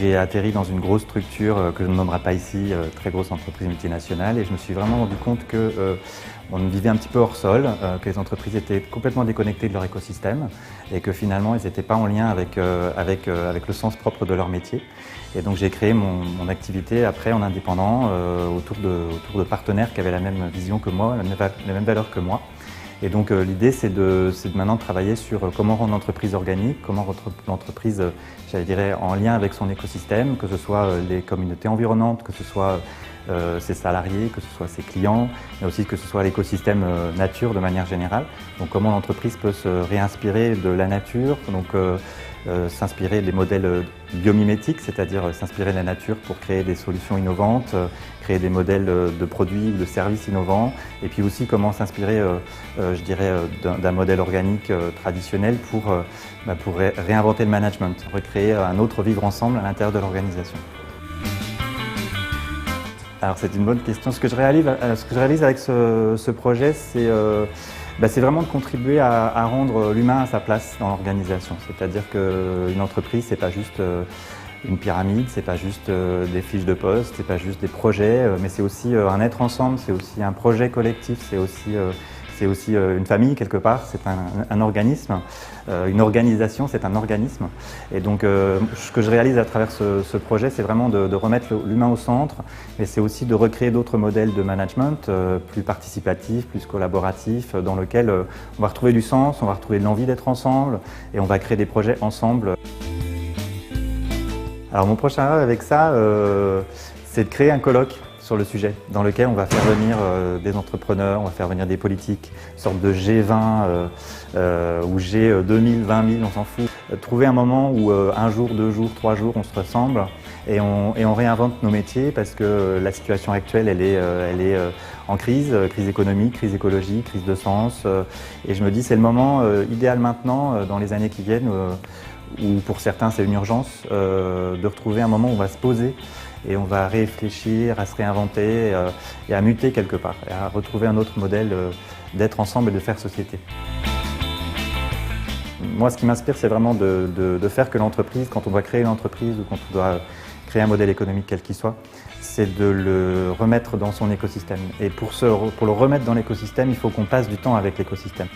j'ai atterri dans une grosse structure que je ne nommerai pas ici, très grosse entreprise multinationale, et je me suis vraiment rendu compte que on vivait un petit peu hors sol, que les entreprises étaient complètement déconnectées de leur écosystème et que finalement elles n'étaient pas en lien avec le sens propre de leur métier. Et donc j'ai créé mon activité après en indépendant autour de partenaires qui avaient la même vision que moi, les mêmes valeurs que moi. Et donc l'idée c'est de maintenant travailler sur comment rendre l'entreprise organique, comment rendre l'entreprise, j'allais dire, en lien avec son écosystème, que ce soit les communautés environnantes, que ce soit ses salariés, que ce soit ses clients, mais aussi que ce soit l'écosystème nature de manière générale. Donc comment l'entreprise peut se réinspirer de la nature, donc s'inspirer des modèles biomimétiques, c'est-à-dire s'inspirer de la nature pour créer des solutions innovantes, créer des modèles de produits ou de services innovants, et puis aussi comment s'inspirer, je dirais, d'un modèle organique traditionnel pour réinventer le management, recréer un autre vivre ensemble à l'intérieur de l'organisation. Alors c'est une bonne question. Ce que je réalise avec ce projet, c'est vraiment de contribuer à rendre l'humain à sa place dans l'organisation. C'est-à-dire qu'une entreprise, c'est pas juste une pyramide, c'est pas juste des fiches de poste, c'est pas juste des projets, mais c'est aussi un être ensemble, c'est aussi un projet collectif, c'est aussi une famille quelque part, c'est un organisme. Une organisation, c'est un organisme. Et donc ce que je réalise à travers ce projet, c'est vraiment de remettre l'humain au centre, mais c'est aussi de recréer d'autres modèles de management plus participatifs, plus collaboratifs, dans lesquels on va retrouver du sens, on va retrouver de l'envie d'être ensemble et on va créer des projets ensemble. Alors mon prochain rêve avec ça, c'est de créer un colloque sur le sujet, dans lequel on va faire venir des entrepreneurs, on va faire venir des politiques, une sorte de G20 ou G2000, 20 000, on s'en fout. Trouver un moment où un jour, 2 jours, 3 jours, on se ressemble et on réinvente nos métiers parce que la situation actuelle, elle est en crise économique, crise écologique, crise de sens. Et je me dis c'est le moment idéal maintenant, dans les années qui viennent, où pour certains c'est une urgence, de retrouver un moment où on va se poser et on va réfléchir, à se réinventer et à muter quelque part, et à retrouver un autre modèle d'être ensemble et de faire société. Moi, ce qui m'inspire, c'est vraiment de faire que l'entreprise, quand on doit créer une entreprise ou quand on doit créer un modèle économique quel qu'il soit, c'est de le remettre dans son écosystème. Et pour le remettre dans l'écosystème, il faut qu'on passe du temps avec l'écosystème.